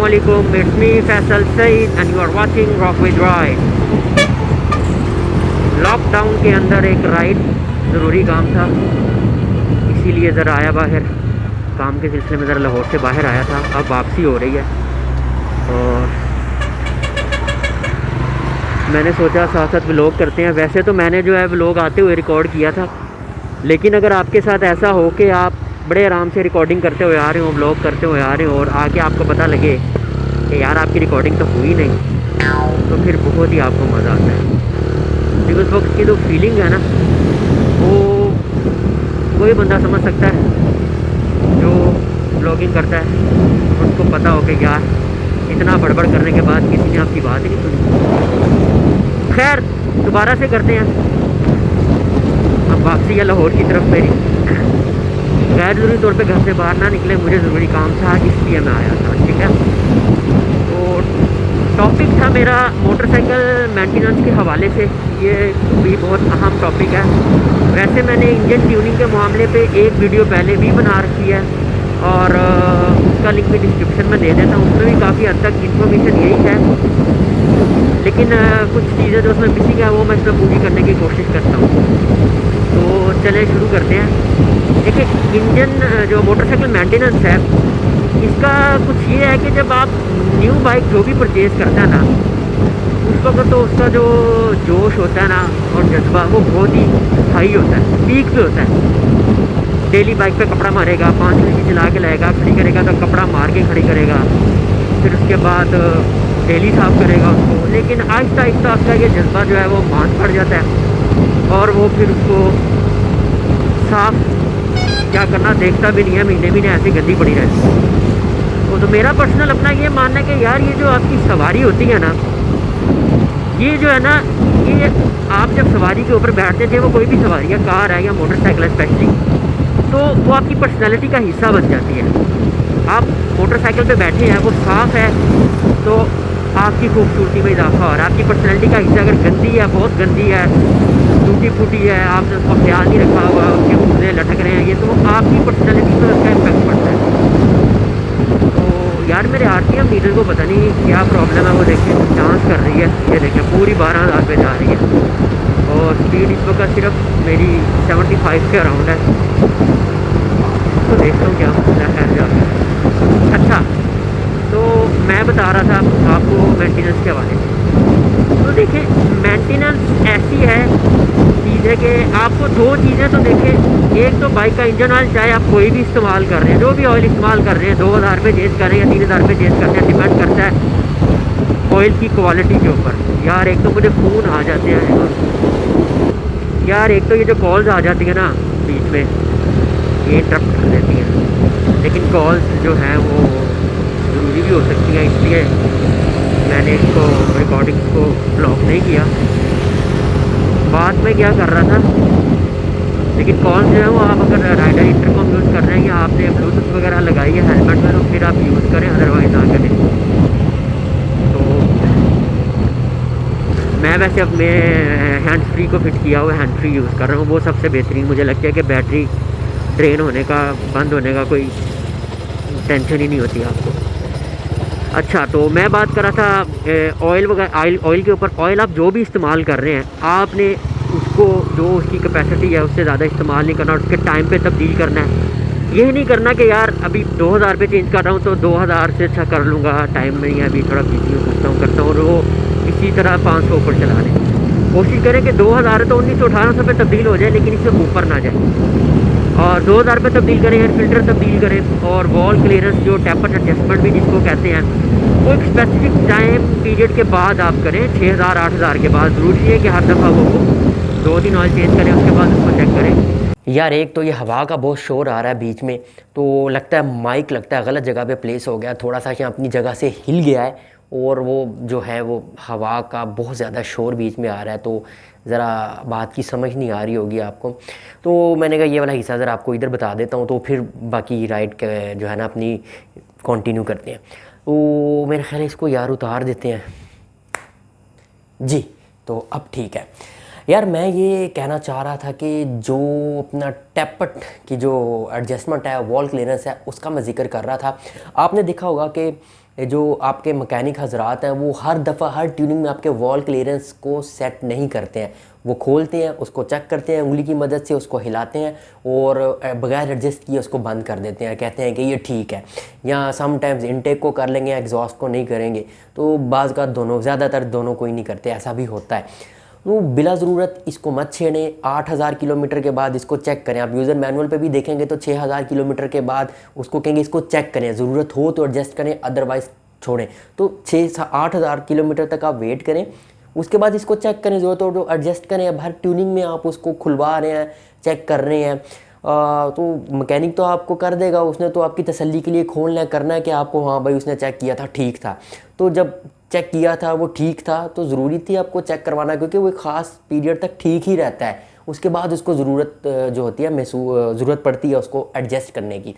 Assalamualaikum, it's me Faisal Saeed and you are watching Rock with Ride। Lockdown के अंदर एक ride ज़रूरी काम था, इसीलिए ज़रा आया बाहर। काम के सिलसिले में ज़रा लाहौर से बाहर आया था, अब वापसी हो रही है और मैंने सोचा साथ साथ व्लॉग करते हैं। वैसे तो मैंने जो है व्लॉग आते हुए रिकॉर्ड किया था, लेकिन अगर आपके साथ ऐसा हो कि आप बड़े आराम से रिकॉर्डिंग करते हुए आ रहे हो, व्लॉग करते हुए आ रहे हो और आके आपको पता लगे कि यार आपकी रिकॉर्डिंग तो हुई नहीं, तो फिर बहुत ही आपको मज़ा आता है। क्योंकि उस वक्त की जो फीलिंग है ना, वो कोई बंदा समझ सकता है जो व्लॉगिंग करता है, उसको पता हो कि यार इतना बड़बड़ करने के बाद किसी ने आपकी बात ही नहीं सुनी। खैर दोबारा से करते हैं। अब वापसी है लाहौर की तरफ मेरी। गैर ज़रूरी तौर पे घर से बाहर ना निकले, मुझे ज़रूरी काम था इसलिए मैं आया था, ठीक है। तो टॉपिक था मेरा मोटरसाइकिल मेंटेनेंस के हवाले से, ये भी बहुत अहम टॉपिक है। वैसे मैंने इंजन ट्यूनिंग के मामले पे एक वीडियो पहले भी बना रखी है और उसका लिंक भी डिस्क्रिप्शन में दे देता हूँ। उसमें भी काफ़ी हद तक इन्फॉर्मेशन यही है, लेकिन कुछ चीज़ें जो उसमें मिसिंग है वो मैं इसमें पूरी करने की कोशिश करता हूँ। तो चलें शुरू करते हैं। देखिए इंजन जो मोटरसाइकिल मेंटेनेंस है, इसका कुछ ये है कि जब आप न्यू बाइक जो भी परचेज़ करता है ना, उस वक्त तो उसका जो जोश होता है ना और जज्बा वो बहुत ही हाई होता है, पीक पे होता है। डेली बाइक पे कपड़ा मारेगा, 5 मिनट चला के लाएगा, खड़ी करेगा तो कपड़ा मार के खड़ी करेगा, फिर उसके बाद डेली साफ़ करेगा उसको। लेकिन आहिस्ता आहिस्ता उसका ये जज्बा जो है वो भांज पड़ जाता है और वो फिर उसको साफ़ क्या करना देखता भी नहीं है, महीने महीने ऐसी गंदी पड़ी रहती है। तो मेरा पर्सनल अपना ये मानना है कि यार ये जो आपकी सवारी होती है ना, ये जो है ना, ये आप जब सवारी के ऊपर बैठते थे, वो कोई भी सवारी है, कार है या मोटरसाइकिल है स्पेशली, तो वो आपकी पर्सनैलिटी का हिस्सा बन जाती है। आप मोटरसाइकिल पे बैठे हैं, वो साफ़ है तो आपकी खूबसूरती में इजाफा हो रहा है। आपकी पर्सनैलिटी का हिस्सा अगर गंदी है, बहुत गंदी है, टूटी फूटी है, आपने उसका ख्याल नहीं रखा हुआ, उसके मुँह लटक रहे हैं, ये तो आपकी पर्सनैलिटी पर उसका इम्पेक्ट पड़ता है। तो यार मेरे आरटीएम मीटर को पता नहीं क्या प्रॉब्लम है, वो देखें डांस कर रही है, ये देखें पूरी 12,000 पे जा रही है और स्पीड इस वक्त सिर्फ मेरी 75 के अराउंड है। तो देखता हूँ क्या मसला है जाकर। अच्छा, तो मैं बता रहा था आपको मेंटेनेंस के हवाले से। तो देखिए मेंटेनेंस ऐसी है चीज़ है कि आपको दो चीज़ें तो देखें, एक तो बाइक का इंजन ऑयल, चाहे आप कोई भी इस्तेमाल कर रहे हैं, जो भी ऑयल इस्तेमाल कर रहे हैं, 2000 रुपये चेंज कर रहे हैं या 3000 रुपये चेंज कर रहे हैं, डिपेंड करता है ऑयल की क्वालिटी के ऊपर। यार एक तो मुझे फ़ोन आ जाते हैं यार, एक तो ये जो कॉल्स आ जाती है ना बीच में, ये इंटरप्ट कर देती हैं, लेकिन कॉल्स जो हैं वो ज़रूरी भी हो सकती हैं, इसलिए मैंने इसको रिकॉर्डिंग्स को ब्लॉक नहीं किया। बाद में क्या कर रहा था, लेकिन कॉल जो है वो आप अगर राइडर इंटरकॉम यूज़ कर रहे हैं या आपने ब्लूटूथ वगैरह लगाई है हेलमेट में, तो फिर आप यूज़ करें, अदरवाइज़ ना करें। तो मैं वैसे अपने हैंड फ्री को फिट किया हुआ हैंड फ्री यूज़ कर रहा हूँ, वो सबसे बेहतरीन मुझे लगता है कि बैटरी ड्रेन होने का, बंद होने का कोई टेंशन ही नहीं होती आपको। अच्छा, तो मैं बात कर रहा था ऑयल वगैरह, ऑयल के ऊपर। ऑयल आप जो भी इस्तेमाल कर रहे हैं, आपने उसको जो उसकी कैपेसिटी है उससे ज़्यादा इस्तेमाल नहीं करना और उसके टाइम पे तब्दील करना है। ये नहीं करना कि यार अभी 2000 पे चेंज कर रहा हूँ तो 2000 से अच्छा कर लूँगा, टाइम नहीं है अभी, थोड़ा बिजी हो करता हूँ और वो इसी तरह 500 ऊपर चला लें। कोशिश करें कि 2000 है तो 1900-1800 पे तब्दील हो जाए, लेकिन इससे ऊपर ना जाए। और 2000 पे तब्दील करें, एयर फिल्टर तब्दील करें और वॉल क्लियरेंस जो टेम्पर एडजस्टमेंट भी जिसको कहते हैं, वो एक स्पेसिफिक टाइम पीरियड के बाद आप करें, 6000-8000 के बाद। ज़रूरी है कि हर दफ़ा वो 2 दिन ऑयल चेंज करें, उसके बाद उसको चेक करें। यार एक तो ये हवा का बहुत शोर आ रहा है बीच में, तो लगता है माइक लगता है गलत जगह पे प्लेस हो गया, थोड़ा सा यहाँ अपनी जगह से हिल गया है और वो जो है वो हवा का बहुत ज़्यादा शोर बीच में आ रहा है, तो ज़रा बात की समझ नहीं आ रही होगी आपको। तो मैंने कहा ये वाला हिस्सा ज़रा आपको इधर बता देता हूँ, तो फिर बाकी राइड जो है ना अपनी कंटिन्यू करते हैं। तो मेरे ख्याल इसको यार उतार देते हैं जी। तो अब ठीक है। यार मैं ये कहना चाह रहा था कि जो अपना टैपट की जो एडजस्टमेंट है, वॉल क्लियरेंस है, उसका मैं ज़िक्र कर रहा था। आपने देखा होगा कि जो आपके मैकेनिक हजरात हैं वो हर दफ़ा हर ट्यूनिंग में आपके वॉल क्लियरेंस को सेट नहीं करते हैं। वो खोलते हैं, उसको चेक करते हैं, उंगली की मदद से उसको हिलाते हैं और बगैर एडजस्ट किए उसको बंद कर देते हैं, कहते हैं कि ये ठीक है। या समटाइम्स इनटेक को कर लेंगे, एग्जॉस्ट को नहीं करेंगे। तो बाज़ का दोनों, ज़्यादातर दोनों को ही नहीं करते, ऐसा भी होता है। तो बिला ज़रूरत इसको मत छेड़ें। 8000 किलोमीटर के बाद इसको चेक करें। आप यूज़र मैनुअल पे भी देखेंगे तो 6000 किलोमीटर के बाद उसको कहेंगे इसको चेक करें, ज़रूरत हो तो एडजस्ट करें, अदरवाइज़ छोड़ें। तो 6-8 हज़ार किलोमीटर तक आप वेट करें, उसके बाद इसको चेक करें, ज़रूरत हो तो एडजस्ट करें। अब हर ट्यूनिंग में आप उसको खुलवा रहे हैं, चेक कर रहे हैं, तो मैकेनिक तो आपको कर देगा, उसने तो आपकी तसल्ली के लिए खोलना है, करना है कि आपको हाँ भाई उसने चेक किया था, ठीक था। तो जब चेक किया था वो ठीक था तो ज़रूरी थी आपको चेक करवाना, क्योंकि वो एक ख़ास पीरियड तक ठीक ही रहता है। उसके बाद उसको ज़रूरत जो होती है ज़रूरत पड़ती है उसको एडजस्ट करने की।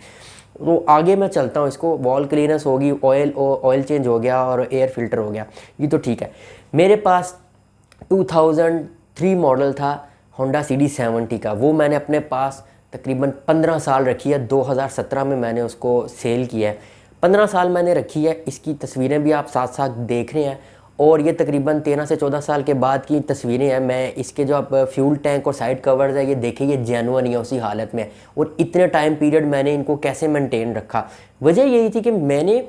तो आगे मैं चलता हूँ। इसको वॉल क्लीनेस होगी, ऑयल चेंज हो गया और एयर फिल्टर हो गया, ये तो ठीक है। मेरे पास 2003 मॉडल था होंडा CD70 का, वो मैंने अपने पास तकरीबन 15 साल रखी है। 2017 में मैंने उसको सेल किया है। 15 साल मैंने रखी है। इसकी तस्वीरें भी आप साथ साथ देख रहे हैं और ये तकरीबन 13 से 14 साल के बाद की तस्वीरें हैं। मैं इसके जो आप फ्यूल टैंक और साइड कवर्स है ये देखिए, ये जेन्युइन है, उसी हालत में। और इतने टाइम पीरियड मैंने इनको कैसे मेंटेन रखा, वजह यही थी कि मैंने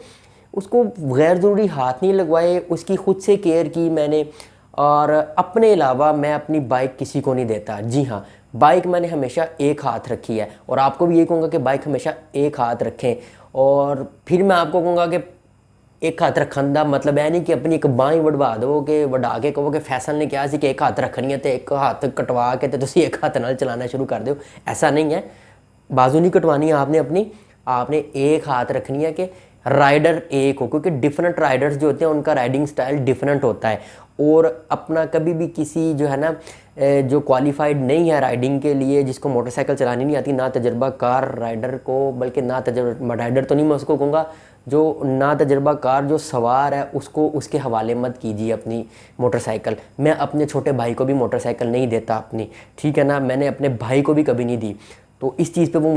उसको गैर ज़रूरी हाथ नहीं लगवाए, उसकी खुद से केयर की मैंने। और अपने अलावा मैं अपनी बाइक किसी को नहीं देता। जी हाँ, बाइक मैंने हमेशा एक हाथ रखी है और आपको भी ये कहूँगा कि बाइक हमेशा एक हाथ रखें। और फिर मैं आपको कहूँगा कि एक हाथ रखने का मतलब है नहीं कि अपनी एक बाँह वढ़वा दो, कि वढ़ा के कहो कि फैसल ने कहा सी कि एक हाथ रखनी है तो एक हाथ कटवा के तो तुसी एक हाथ नाल चलाना शुरू कर दो। ऐसा नहीं है, बाजू नहीं कटवानी है आपने अपनी, आपने एक हाथ रखनी है कि राइडर एक हो, क्योंकि डिफरेंट राइडर्स जो होते हैं उनका राइडिंग स्टाइल डिफरेंट होता है। और अपना कभी भी किसी जो है ना जो क्वालिफाइड नहीं है राइडिंग के लिए, जिसको मोटरसाइकिल चलानी नहीं आती, ना तजर्बा कार राइडर को, बल्कि ना तजर्बा राइडर तो नहीं मैं उसको कहूँगा, जो ना तजर्बा कार जो सवार है उसको उसके हवाले मत कीजिए अपनी मोटरसाइकिल। मैं अपने छोटे भाई को भी मोटरसाइकिल नहीं देता अपनी, ठीक है ना, मैंने अपने भाई को भी कभी नहीं दी। तो इस चीज़ पे वो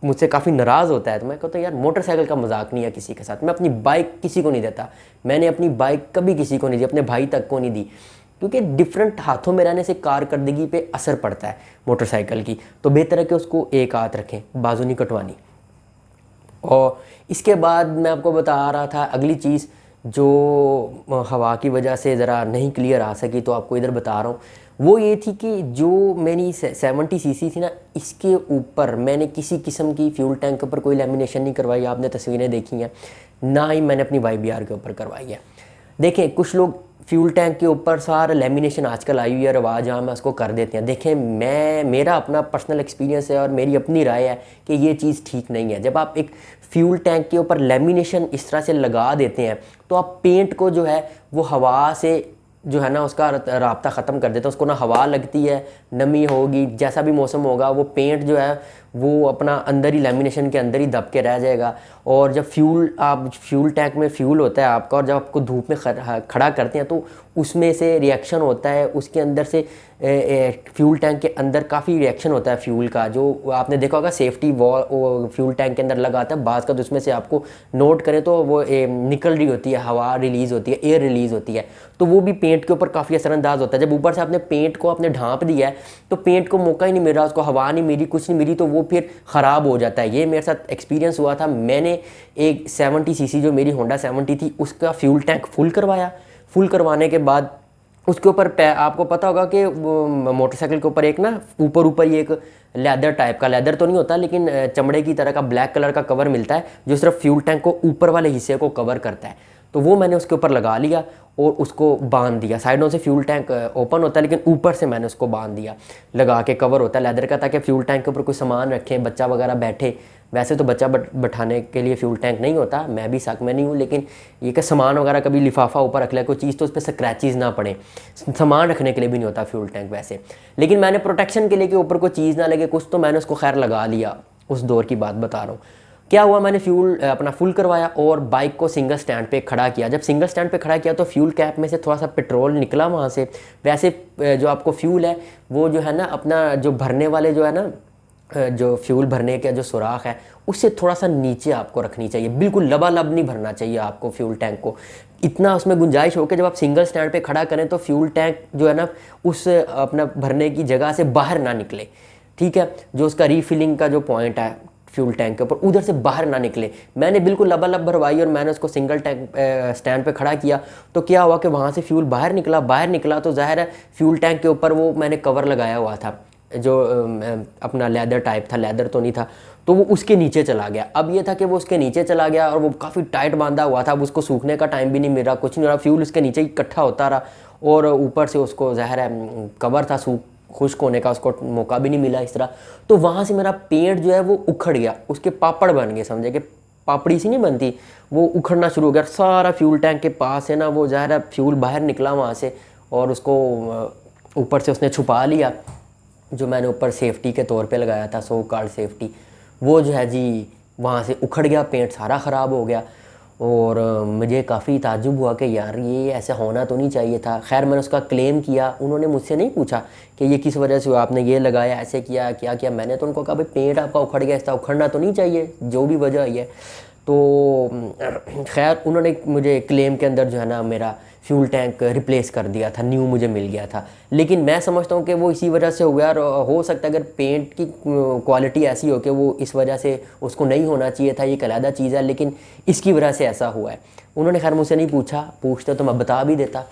मुझसे काफ़ी नाराज़ होता है। तो मैं कहता हूँ यार मोटरसाइकिल का मजाक नहीं है किसी के साथ। मैं अपनी बाइक किसी को नहीं देता, मैंने अपनी बाइक कभी किसी को नहीं दी, अपने भाई तक को नहीं दी, क्योंकि डिफरेंट हाथों में रहने से कारकर्दगी पे असर पड़ता है मोटरसाइकिल की। तो बेहतर है कि उसको एक हाथ रखें, बाजू नहीं कटवानी। और इसके बाद मैं आपको बता रहा था अगली चीज़ जो हवा की वजह से ज़रा नहीं क्लियर आ सकी, तो आपको इधर बता रहा हूँ। वो ये थी कि जो मेरी 70 सीसी थी ना, इसके ऊपर मैंने किसी किस्म की फ्यूल टैंक के ऊपर कोई लेमिनेशन नहीं करवाई। आपने तस्वीरें देखी हैं, ना ही मैंने अपनी YBR के ऊपर करवाई है। देखें कुछ लोग फ्यूल टैंक के ऊपर सारा लेमिनेशन आजकल आई हुई है रवाज, जहाँ में उसको कर देते हैं। देखें मेरा अपना पर्सनल एक्सपीरियंस है और मेरी अपनी राय है कि ये चीज़ ठीक नहीं है। जब आप एक फ्यूल टैंक के ऊपर लेमिनेशन इस तरह से लगा देते हैं तो आप पेंट को जो है वो हवा से जो है ना उसका राब्ता ख़त्म कर देते हैं। उसको ना हवा लगती है, नमी होगी, जैसा भी मौसम होगा वो पेंट जो है वो अपना अंदर ही लेमिनेशन के अंदर ही दब के रह जाएगा। और जब फ्यूल टैंक में फ्यूल होता है आपका, और जब आपको धूप में खड़ा करते हैं तो उसमें से रिएक्शन होता है, उसके अंदर से फ्यूल टैंक के अंदर काफ़ी रिएक्शन होता है फ्यूल का, जो आपने देखा होगा सेफ्टी वॉल फ्यूल टैंक के अंदर लगाता है बाज़ का, तो उसमें से आपको नोट करें तो वो निकल रही होती है, हवा रिलीज़ होती है, एयर रिलीज़ होती है, तो वो भी पेंट के ऊपर काफ़ी असरअंदाज होता है। जब ऊपर से आपने पेंट को आपने ढाँप दिया है तो पेंट को मौका ही नहीं मिल रहा, उसको हवा नहीं मिली, कुछ नहीं मिली, तो वो फिर ख़राब हो जाता है। ये मेरे साथ एक्सपीरियंस हुआ था। मैंने एक 70 सीसी जो मेरी होंडा 70 थी उसका फ्यूल टैंक फुल करवाया। फुल करवाने के बाद उसके ऊपर आपको पता होगा कि मोटरसाइकिल के ऊपर एक ना ऊपर ही एक लेदर टाइप का, लेदर तो नहीं होता लेकिन चमड़े की तरह का ब्लैक कलर का कवर मिलता है जो सिर्फ फ्यूल टैंक को ऊपर वाले हिस्से को कवर करता है। तो वो मैंने उसके ऊपर लगा लिया और उसको बांध दिया। साइडों से फ्यूल टैंक ओपन होता है लेकिन ऊपर से मैंने उसको बांध दिया, लगा के कवर होता है लेदर का, ताकि फ्यूल टैंक के ऊपर कोई सामान रखें, बच्चा वगैरह बैठे। वैसे तो बच्चा बैठाने के लिए फ्यूल टैंक नहीं होता, मैं भी शक में नहीं हूँ, लेकिन ये कि सामान वगैरह कभी लिफाफा ऊपर रख लिया कोई चीज़ तो उस पर स्क्रैचेज़ ना पड़े, सामान रखने के लिए भी नहीं होता फ्यूल टैंक वैसे। लेकिन मैंने प्रोटेक्शन के लिए कि ऊपर कोई चीज़ ना लगे कुछ, तो मैंने उसको खैर लगा लिया। उस दौर की बात बता रहा हूँ। क्या हुआ, मैंने फ्यूल अपना फुल करवाया और बाइक को सिंगल स्टैंड पे खड़ा किया। जब सिंगल स्टैंड पे खड़ा किया तो फ्यूल कैप में से थोड़ा सा पेट्रोल निकला वहाँ से। वैसे जो आपको फ्यूल है वो जो है ना अपना जो भरने वाले जो है ना जो फ्यूल भरने का जो सुराख है उससे थोड़ा सा नीचे आपको रखनी चाहिए, बिल्कुल लबालब नहीं भरना चाहिए आपको फ्यूल टैंक को। इतना उसमें गुंजाइश हो कि जब आप सिंगल स्टैंड पे खड़ा करें तो फ्यूल टैंक जो है ना उस अपना भरने की जगह से बाहर ना निकले, ठीक है। जो उसका रीफिलिंग का जो पॉइंट है फ्यूल टैंक के ऊपर उधर से बाहर ना निकले। मैंने बिल्कुल लबालब भरवाई और मैंने उसको सिंगल टैंक स्टैंड पे खड़ा किया। तो क्या हुआ कि वहाँ से फ्यूल बाहर निकला तो ज़ाहिर है फ्यूल टैंक के ऊपर वो मैंने कवर लगाया हुआ था जो अपना लेदर टाइप था, लेदर तो नहीं था, तो वो उसके नीचे चला गया। अब ये था कि वो उसके नीचे चला गया और वो काफ़ी टाइट बांधा हुआ था। अब उसको सूखने का टाइम भी नहीं मिल रहा, कुछ नहीं हो रहा, फ्यूल उसके नीचे इकट्ठा होता रहा और ऊपर से उसको ज़ाहिर है कवर था, खुश्क होने का उसको मौका भी नहीं मिला इस तरह। तो वहाँ से मेरा पेंट जो है वो उखड़ गया, उसके पापड़ बन गए, समझे कि पापड़ी सी नहीं बनती, वो उखड़ना शुरू हो गया। सारा फ्यूल टैंक के पास है ना वो ज़ाहिर है फ्यूल बाहर निकला वहाँ से और उसको ऊपर से उसने छुपा लिया। जो मैंने ऊपर सेफ्टी के तौर पे लगाया था, सो कॉल्ड सेफ्टी, वो जो है जी वहाँ से उखड़ गया, पेंट सारा ख़राब हो गया। और मुझे काफ़ी ताज्जुब हुआ कि यार ये ऐसा होना तो नहीं चाहिए था। खैर मैंने उसका क्लेम किया, उन्होंने मुझसे नहीं पूछा कि ये किस वजह से हुआ, आपने ये लगाया, ऐसे किया, क्या किया। मैंने तो उनको कहा भाई पेंट आपका उखड़ गया, ऐसा उखड़ना तो नहीं चाहिए, जो भी वजह है। तो खैर उन्होंने मुझे क्लेम के अंदर जो है ना मेरा फ्यूल टैंक रिप्लेस कर दिया था, न्यू मुझे मिल गया था। लेकिन मैं समझता हूँ कि वो इसी वजह से हो गया। और हो सकता है अगर पेंट की क्वालिटी ऐसी हो कि वो इस वजह से उसको नहीं होना चाहिए था, ये एक अलग चीज़ है, लेकिन इसकी वजह से ऐसा हुआ है। उन्होंने खैर मुझसे नहीं पूछा, पूछते तो मैं बता भी देता।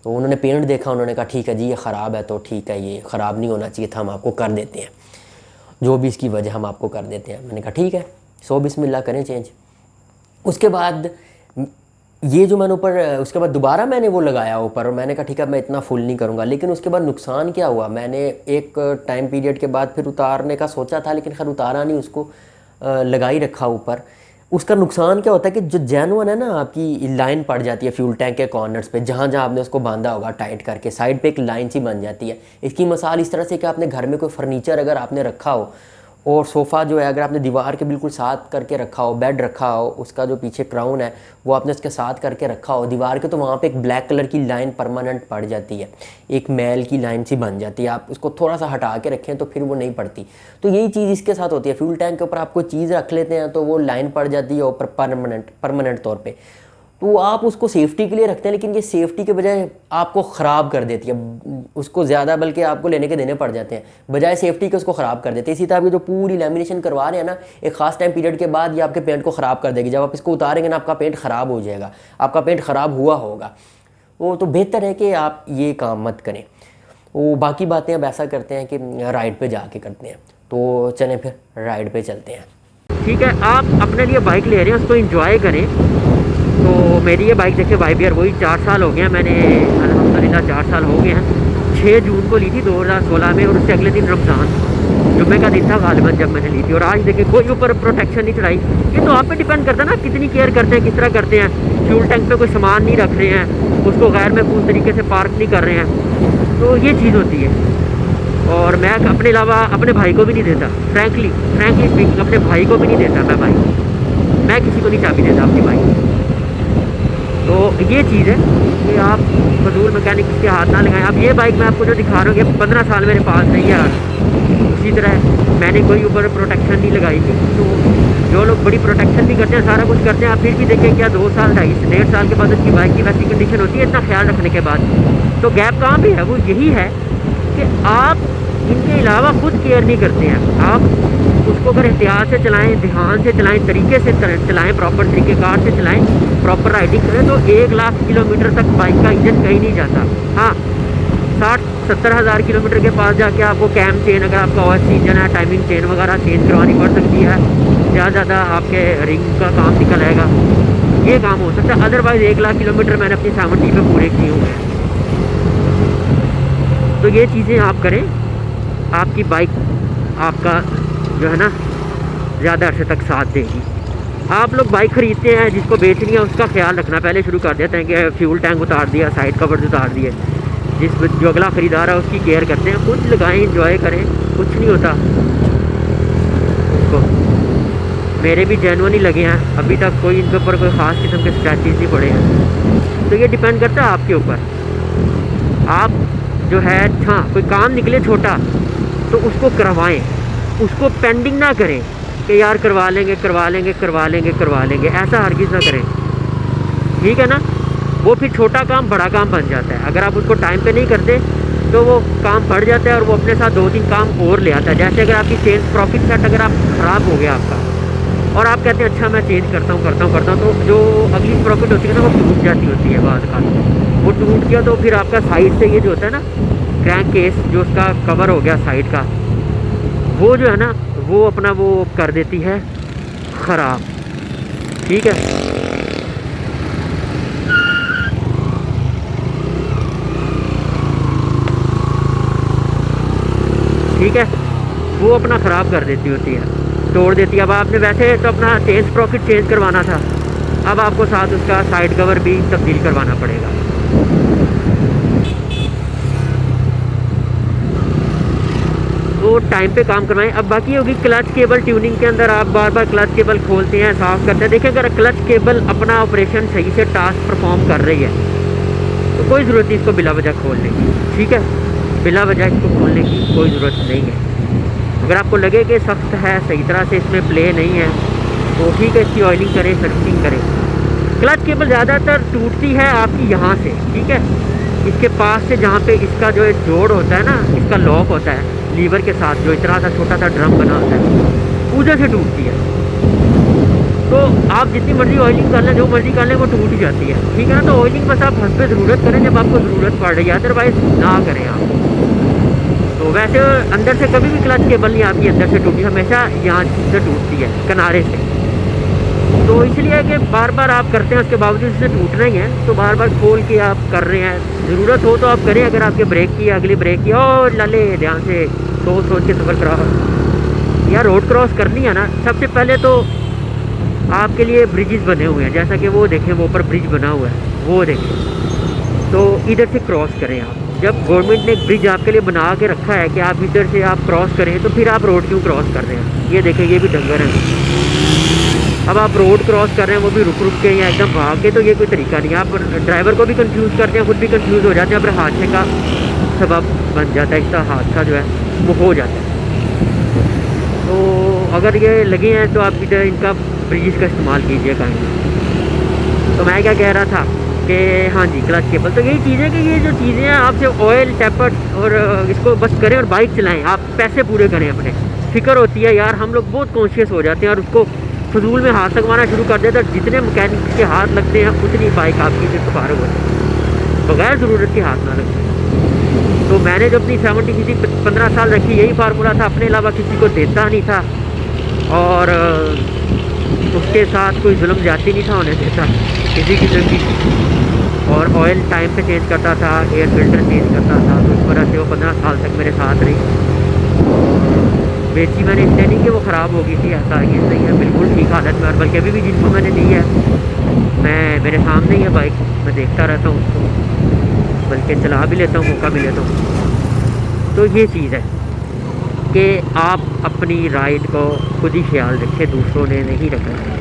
तो उन्होंने पेंट देखा, उन्होंने कहा ठीक है जी ये ख़राब है, तो ठीक है ये ख़राब नहीं होना चाहिए था, हम आपको कर देते हैं, जो भी इसकी वजह हम आपको कर देते हैं। मैंने कहा ठीक है, सो बिस्मिल्लाह करें चेंज। उसके बाद ये जो मैंने ऊपर, उसके बाद दोबारा मैंने वो लगाया ऊपर और मैंने कहा ठीक है मैं इतना फुल नहीं करूँगा। लेकिन उसके बाद नुकसान क्या हुआ, मैंने एक टाइम पीरियड के बाद फिर उतारने का सोचा था, लेकिन खैर उतारा नहीं, उसको लगा ही रखा ऊपर। उसका नुकसान क्या होता है कि जो जेनुइन है ना आपकी लाइन पड़ जाती है फ्यूल टैंक के कॉर्नर्स पे, जहाँ जहाँ आपने उसको बांधा होगा टाइट करके, साइड पे एक लाइन सी बन जाती है। इसकी मिसाल इस तरह से कि आपने घर में कोई फर्नीचर अगर आपने रखा हो और सोफ़ा जो है अगर आपने दीवार के बिल्कुल साथ करके रखा हो, बेड रखा हो, उसका जो पीछे क्राउन है वो आपने उसके साथ करके रखा हो दीवार के, तो वहाँ पे एक ब्लैक कलर की लाइन परमानेंट पड़ जाती है, एक मैल की लाइन सी बन जाती है। आप उसको थोड़ा सा हटा के रखें तो फिर वो नहीं पड़ती। तो यही चीज़ इसके साथ होती है, फ्यूल टैंक के ऊपर आप कोई चीज़ रख लेते हैं तो वो लाइन पड़ जाती है ऊपर परमानेंट तौर पर। तो आप उसको सेफ्टी के लिए रखते हैं, लेकिन ये सेफ्टी के बजाय आपको ख़राब कर देती है, उसको ज़्यादा बल्कि आपको लेने के देने पड़ जाते हैं, बजाय सेफ्टी के उसको ख़राब कर देते हैं। इसी तरह ये जो पूरी लैमिनेशन करवा रहे हैं ना, एक ख़ास टाइम पीरियड के बाद ये आपके पेंट को ख़राब कर देगी। जब आप इसको उतारेंगे ना आपका पेंट ख़राब हो जाएगा, आपका पेंट ख़राब हुआ होगा। वो तो बेहतर है कि आप ये काम मत करें। वो बाकी बातें अब ऐसा करते हैं कि राइड पर जाके करते हैं, तो चलें फिर राइड पर चलते हैं। ठीक है, आप अपने लिए बाइक ले रहे हैं, उसको इंजॉय करें। तो मेरी ये बाइक देखिए YBR वही 4 साल हो गए हैं, मैंने अल्हम्दुलिल्लाह 4 साल हो गए हैं। 6 जून को ली थी 2016 में, और उससे अगले दिन रमज़ान जुम्मे का दिन था गालिबन जब मैंने ली थी। और आज देखिए कोई ऊपर प्रोटेक्शन नहीं चढ़ाई। ये तो आप पे डिपेंड करता है ना कितनी केयर करते हैं, किस तरह करते हैं। फ्यूल टैंक पे कोई सामान नहीं रख रहे हैं, उसको गैर महफूज तरीके से पार्क नहीं कर रहे हैं, तो ये चीज़ होती है। और मैं अपने अलावा अपने भाई को भी नहीं देता, फ्रैंकली स्पीकिंग अपने भाई को भी नहीं देता मैं बाइक, मैं किसी को नहीं चाबी देता अपनी बाइक। तो ये चीज़ है कि आप फजूल मैकेनिक्स के हाथ ना लगाएं। अब ये बाइक मैं आपको जो दिखा रहा हूँ कि 15 साल मेरे पास नहीं है आज। उसी तरह मैंने कोई ऊपर प्रोटेक्शन नहीं लगाई थी। तो जो लोग बड़ी प्रोटेक्शन भी करते हैं, सारा कुछ करते हैं, आप फिर भी देखें क्या 2 साल 2.5 साल के बाद उसकी बाइक की वैसी कंडीशन होती है, इतना ख्याल रखने के बाद। तो गैप कहाँ भी है, वो यही है कि आप इनके अलावा खुद केयर नहीं करते हैं। आप उसको अगर एहतियात से चलाएं, ध्यान से चलाएं, तरीके से चलाएं, प्रॉपर तरीक़ेकार से चलाएं, प्रॉपर राइडिंग करें, तो 1 लाख किलोमीटर तक बाइक का इंजन कहीं नहीं जाता। हाँ, 60-70 हज़ार किलोमीटर के पास जाके आपको कैम चेन, अगर आपका OS इंजन है, टाइमिंग चेन वगैरह चेंज करवानी पड़ सकती है, ज़्यादा आपके रिंग का काम निकल आएगा, ये काम हो सकता है। अदरवाइज़ 1 लाख किलोमीटर मैंने अपनी 70 पे पूरे किए हुए हैं। तो ये चीज़ें आप करें, आपकी बाइक आपका जो है ना ज़्यादा अरसे तक साथ देगी। आप लोग बाइक ख़रीदते हैं, जिसको बेचनी है उसका ख्याल रखना पहले शुरू कर देते हैं कि फ्यूल टैंक उतार दिया, साइड कवर्स उतार दिए। जो अगला ख़रीदार है उसकी केयर करते हैं, खुद लगाएं, इंजॉय करें, कुछ नहीं होता उसको। मेरे भी जेन्युइन ही लगे हैं, अभी तक कोई इनके ऊपर कोई ख़ास किस्म के स्क्रैचेस नहीं पड़े हैं। तो ये डिपेंड करता है आपके ऊपर। आप जो है हाँ कोई काम निकले छोटा तो उसको करवाएं, उसको पेंडिंग ना करें कि यार करवा लेंगे करवा लेंगे करवा लेंगे करवा लेंगे, ऐसा हरगिज़ ना करें, ठीक है ना। वो फिर छोटा काम बड़ा काम बन जाता है। अगर आप उसको टाइम पे नहीं करते तो वो काम बढ़ जाता है और वो अपने साथ 2-3 काम और ले आता है। जैसे अगर आपकी चेंज प्रॉफिट सेट अगर आप ख़राब हो गया आपका और आप कहते हैं अच्छा मैं चेंज करता हूँ, तो जो अगली प्रॉफिट होती है ना वो टूट जाती होती है बाद का। वो टूट गया तो फिर आपका साइड से ये जो होता है ना क्रैंक केस जो उसका कवर हो गया साइड का, वो जो है ना वो अपना वो कर देती है ख़राब, ठीक है। ठीक है, वो अपना ख़राब कर देती होती है, तोड़ देती है। अब आपने वैसे तो अपना चेंज प्रॉफिट चेंज करवाना था, अब आपको साथ उसका साइड कवर भी तब्दील करवाना पड़ेगा। तो टाइम पे काम करवाएं। अब बाकी होगी क्लच केबल ट्यूनिंग के अंदर आप बार बार क्लच केबल खोलते हैं साफ़ करते हैं। देखिए अगर क्लच केबल अपना ऑपरेशन सही से टास्क परफॉर्म कर रही है तो कोई ज़रूरत नहीं इसको बिला वजह खोलने की, ठीक है। बिला वजह इसको खोलने की कोई ज़रूरत नहीं है। अगर आपको लगे कि सख्त है, सही तरह से इसमें प्ले नहीं है, तो ठीक है इसकी ऑयलिंग करें, सर्विसिंग करें। क्लच केबल ज़्यादातर टूटती है आपकी यहाँ से, ठीक है, इसके पास से जहाँ पे इसका जो जोड़ होता है ना, इसका लॉक होता है लीवर के साथ, जो इतना सा छोटा सा ड्रम बना होता है, उधर से टूटती है। तो आप जितनी मर्ज़ी ऑयलिंग कर लें, जो मर्ज़ी कर लें, वो टूट ही जाती है, ठीक है ना। तो ऑयलिंग बस आप हंस पे ज़रूरत करें जब आपको ज़रूरत पड़ रही है, अदरवाइज़ ना करें आप। तो वैसे अंदर से कभी भी क्लच केबल नहीं आपकी अंदर से टूटी, हमेशा यहाँ से टूटती है किनारे से। तो इसलिए कि बार बार आप करते हैं उसके बावजूद इससे टूटना ही है, तो बार बार खोल के आप कर रहे हैं। ज़रूरत हो तो आप करें, अगर आपके ब्रेक की अगली ब्रेक की और लाले ध्यान से सोच के सफ़र करा या रोड क्रॉस करनी है ना, सबसे पहले तो आपके लिए ब्रिजेस बने हुए हैं, जैसा कि वो देखें, वो ऊपर ब्रिज बना हुआ है, वो देखें। तो इधर से क्रॉस करें आप। जब गवर्नमेंट ने एक ब्रिज आपके लिए बना के रखा है कि आप इधर से आप क्रॉस करें, तो फिर आप रोड क्यों क्रॉस कर रहे हैं। ये देखें, ये भी डंगर है। अब आप रोड क्रॉस कर रहे हैं वो भी रुक रुक के या एकदम भाग के, तो ये कोई तरीका नहीं है। आप ड्राइवर को भी कंफ्यूज करते हैं, खुद भी कंफ्यूज हो जाते हैं, फिर हादसे का सबब बन जाता है, इसका हादसा जो है वो हो जाता है। तो अगर ये लगे हैं तो आप इधर इनका ब्रिज का इस्तेमाल कीजिए कहीं। तो मैं क्या कह रहा था कि हाँ जी, क्लच केबल, तो यही चीज़ है कि ये जो चीज़ें हैं आप सिर्फ ऑयल टैपर और इसको बस करें और बाइक चलाएं, आप पैसे पूरे करें अपने। फिक्र होती है यार, हम लोग बहुत कॉन्शियस हो जाते हैं और उसको फजूल में हाथ लगवाना शुरू कर देते हैं। जितने मैकेनिक के हाथ लगते हैं उतनी बाइक आपकी सिर्फ फारग होती है, बगैर ज़रूरत के हाथ ना लगते। तो मैंने जो अपनी 70 सीसी 15 साल रखी, यही फार्मूला था, अपने अलावा किसी को देता नहीं था और उसके साथ कोई जुल्म जाती नहीं था होने देता किसी किस्म की। और ऑयल टाइम पे चेंज करता था, एयर फिल्टर चेंज करता था। तो इस वजह से वो 15 साल तक मेरे साथ रही। बेची मैंने इसलिए नहीं कि वो ख़राब हो गई थी, ऐसा ये नहीं है, बिल्कुल ठीक हालत में। और बल्कि अभी भी जिनको मैंने दी है, मैं मेरे सामने ही है बाइक, मैं देखता रहता हूँ उसको, बल्कि चला भी लेता हूँ मौका मिले तो। तो ये चीज़ है कि आप अपनी राइड को खुद ही ख्याल रखें, दूसरों ने नहीं रखना।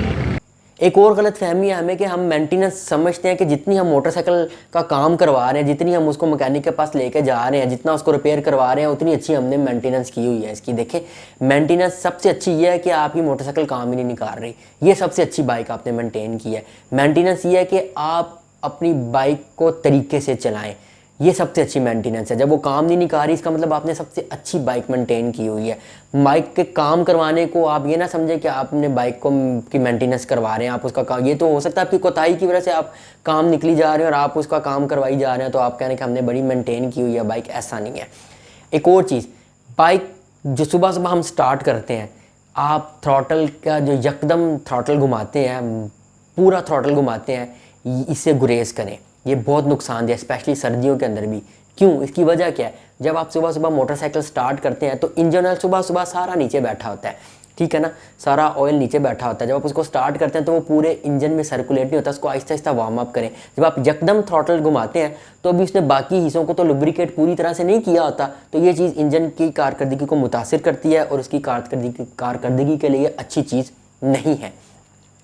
एक और गलत फहमी है हमें कि हम मेंटेनेंस समझते हैं कि जितनी हम मोटरसाइकिल का काम करवा रहे हैं, जितनी हम उसको मैकेनिक के पास लेके जा रहे हैं, जितना उसको रिपेयर करवा रहे हैं, उतनी अच्छी हमने मेंटेनेंस की हुई है इसकी। देखें, मेंटेनेंस सबसे अच्छी ये है कि आपकी मोटरसाइकिल काम ही नहीं निकाल रही, ये सबसे अच्छी बाइक आपने मेंटेन की है। मेंटेनेंस ये है कि आप अपनी बाइक को तरीके से चलाएँ, ये सबसे अच्छी मेंटेनेंस है। जब वो काम नहीं निकाल रही, इसका मतलब आपने सबसे अच्छी बाइक मेंटेन की हुई है। बाइक के काम करवाने को आप ये ना समझें कि आपने बाइक को की मेंटेनेंस करवा रहे हैं, आप उसका काम, ये तो हो सकता है आपकी कोताही की वजह से आप काम निकली जा रहे हैं और आप उसका काम करवाई जा रहे हैं, तो आप कह रहे हैं कि हमने बड़ी मेंटेन की हुई है बाइक, ऐसा नहीं है। एक और चीज़, बाइक जो सुबह सुबह हम स्टार्ट करते हैं, आप थ्रॉटल का जो यकदम थ्रॉटल घुमाते हैं, पूरा थ्रॉटल घुमाते हैं, इससे गुरेज करें। ये बहुत नुकसानदेह है, स्पेशली सर्दियों के अंदर भी। क्यों? इसकी वजह क्या है? जब आप सुबह सुबह मोटरसाइकिल स्टार्ट करते हैं तो इंजन ऑयल सुबह सुबह सारा नीचे बैठा होता है, ठीक है ना, सारा ऑयल नीचे बैठा होता है। जब आप उसको स्टार्ट करते हैं तो वो पूरे इंजन में सर्कुलेट नहीं होता, उसको आहिस्ता आहिस्ता वार्म अप करें। जब आप यकदम थ्रॉटल घुमाते हैं तो अभी उसने बाकी हिस्सों को तो लुब्रिकेट पूरी तरह से नहीं किया होता, तो ये चीज़ इंजन की कारकर्दगी को मुतासिर करती है और उसकी कारकर्दगी के लिए अच्छी चीज़ नहीं है,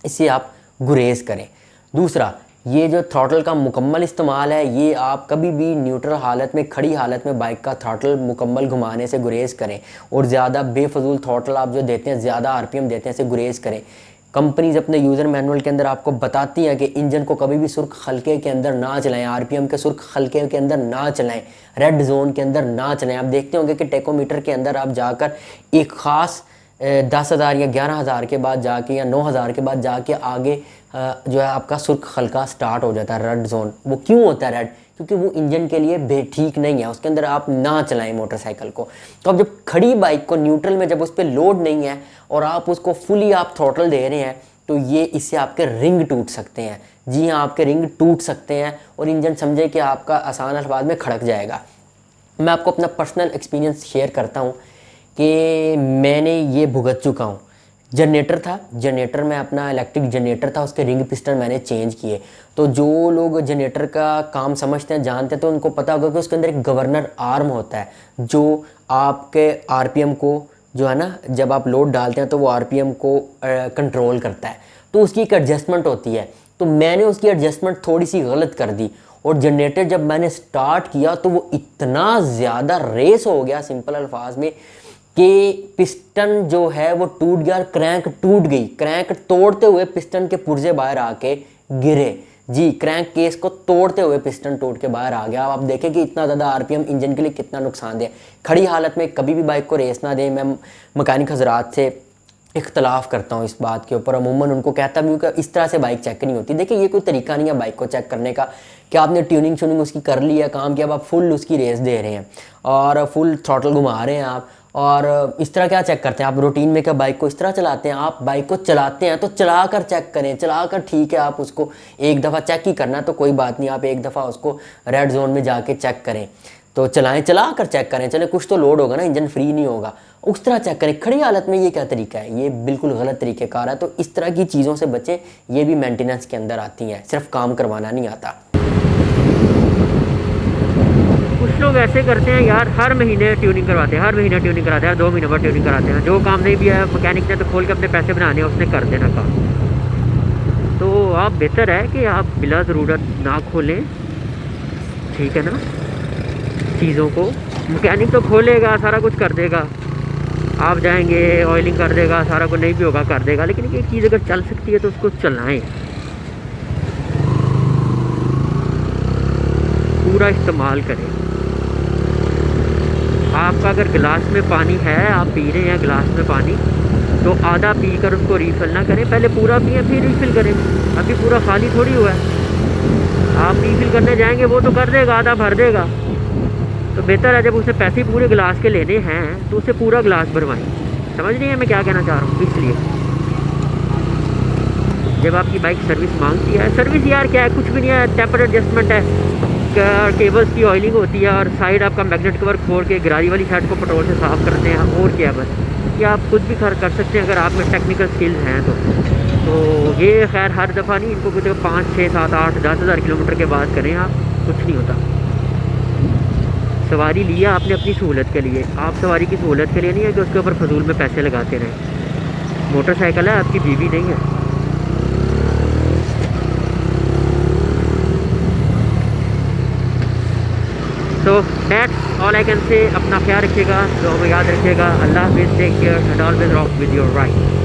इससे आप गुरेज करें। दूसरा, ये जो थ्रॉटल का मुकम्मल इस्तेमाल है, ये आप कभी भी न्यूट्रल हालत में, खड़ी हालत में बाइक का थ्रॉटल मुकम्मल घुमाने से गुरेज करें। और ज़्यादा बेफजूल थ्रॉटल आप जो देते हैं, ज़्यादा आरपीएम देते हैं, इसे गुरेज करें। कंपनीज अपने यूज़र मैनुअल के अंदर आपको बताती हैं कि इंजन को कभी भी सुर्ख हल्के के अंदर ना चलाएं, आरपीएम के सुर्ख हल्के के अंदर ना चलाएं, रेड जोन के अंदर ना चलाएं। आप देखते होंगे कि टेकोमीटर के अंदर आप जाकर एक ख़ास 10,000 या 11,000 के बाद जाके या 9,000 के बाद जाके आगे जो है आपका सुर्ख हल्का स्टार्ट हो जाता है, रेड जोन। वो क्यों होता है रेड? क्योंकि वो इंजन के लिए ठीक नहीं है, उसके अंदर आप ना चलाएं मोटरसाइकिल को। तो अब जब खड़ी बाइक को न्यूट्रल में, जब उस पर लोड नहीं है और आप उसको फुली आप थ्रॉटल दे रहे हैं, तो ये इससे आपके रिंग टूट सकते हैं। जी हाँ, आपके रिंग टूट सकते हैं और इंजन समझे कि आपका आसान अल्फाज में खड़क जाएगा। मैं आपको अपना पर्सनल एक्सपीरियंस शेयर करता हूँ कि मैंने ये भुगत चुका हूँ। जनरेटर था, जनरेटर में अपना इलेक्ट्रिक जनरेटर था, उसके रिंग पिस्टन मैंने चेंज किए। तो जो लोग जनरेटर का काम समझते हैं, जानते हैं, तो उनको पता होगा कि उसके अंदर एक गवर्नर आर्म होता है जो आपके आरपीएम को, जो है ना, जब आप लोड डालते हैं तो वो आरपीएम को कंट्रोल करता है। तो उसकी एक एडजस्टमेंट होती है। तो मैंने उसकी एडजस्टमेंट थोड़ी सी गलत कर दी और जनरेटर जब मैंने स्टार्ट किया तो वो इतना ज़्यादा रेस हो गया, सिंपल अल्फाज में, कि पिस्टन जो है वो टूट गया, क्रैंक टूट गई। क्रैंक तोड़ते हुए पिस्टन के पुर्जे बाहर आके गिरे। जी, क्रैंक केस को तोड़ते हुए पिस्टन टूट के बाहर आ गया। अब आप देखें कि इतना ज़्यादा आरपीएम इंजन के लिए कितना नुकसानदेह। खड़ी हालत में कभी भी बाइक को रेस ना दें। मैं मैकेनिक हजरात से इख्तलाफ करता हूँ इस बात के ऊपर, अमूमन उनको कहता भी हूँ कि इस तरह से बाइक चेक नहीं होती। देखिए, ये कोई तरीका नहीं है बाइक को चेक करने का कि आपने ट्यूनिंग श्यूनिंग उसकी कर ली है, काम किया, अब आप फुल उसकी रेस दे रहे हैं और फुल थ्रॉटल घुमा रहे हैं आप, और इस तरह क्या चेक करते हैं आप? रूटीन में क्या बाइक को इस तरह चलाते हैं? आप बाइक को चलाते हैं तो चला कर चेक करें, चला कर, ठीक है, आप उसको एक दफ़ा चेक ही करना तो कोई बात नहीं, आप एक दफ़ा उसको रेड जोन में जाके चेक करें, तो चलाएं, चला कर चेक करें। चले कुछ तो लोड होगा ना, इंजन फ्री नहीं होगा, उस तरह चेक करें। खड़ी हालत में ये क्या तरीका है? ये बिल्कुल गलत तरीक़ेकार है। तो इस तरह की चीज़ों से बचें, ये भी मेंटेनेंस के अंदर आती हैं, सिर्फ काम करवाना नहीं आता। कुछ लोग ऐसे करते हैं यार, हर महीने ट्यूनिंग करवाते हैं, हर महीने ट्यूनिंग कराते हैं, 2 महीने बाद ट्यूनिंग कराते हैं। जो काम नहीं भी है मैकेनिक ने तो खोल के अपने पैसे बनाने हैं, उसने कर देना काम। तो आप बेहतर है कि आप बिला ज़रूरत ना खोलें, ठीक है ना, चीज़ों को। मैकेनिक तो खोलेगा, सारा कुछ कर देगा, आप जाएंगे ऑयलिंग कर देगा, सारा कुछ नहीं भी होगा कर देगा, लेकिन एक चीज़ अगर चल सकती है तो उसको चलाएं, पूरा इस्तेमाल करें। आपका अगर गिलास में पानी है, आप पी रहे हैं गिलास में पानी, तो आधा पी कर उसको रीफ़िल ना करें, पहले पूरा पिए फिर रीफ़िल करें। अभी पूरा खाली थोड़ी हुआ है, आप रीफ़िल करने जाएंगे वो तो कर देगा, आधा भर देगा। तो बेहतर है जब उसे पैसे पूरे गिलास के लेने हैं तो उसे पूरा गिलास भरवाएं। समझ रही है मैं क्या कहना चाह रहा हूँ? इसलिए जब आपकी बाइक सर्विस मांगती है, सर्विस यार क्या है, कुछ भी नहीं है, टेम्पर एडजस्टमेंट है, केबल्स की ऑयलिंग होती है और साइड आपका मैग्नेट कवर खोल के गिरारी वाली साइड को पेट्रोल से साफ़ करते हैं, और क्या बस। ये आप खुद भी कर सकते हैं अगर आप में टेक्निकल स्किल्स हैं तो ये खैर हर दफ़ा नहीं, इनको कुछ 5, 6, 7, 8, 10,000 किलोमीटर के बाद करें आप, कुछ नहीं होता। सवारी लिया आपने अपनी सहूलत के लिए, आप सवारी की सहूलत के लिए नहीं है कि उसके ऊपर फजूल में पैसे लगाते रहें। मोटरसाइकिल है, आपकी बीवी नहीं है। तो that's all I can say. अपना ख्याल रखिएगा, दुआ में याद रखिएगा। अल्लाह हाफिज़, take care and always rock with your right.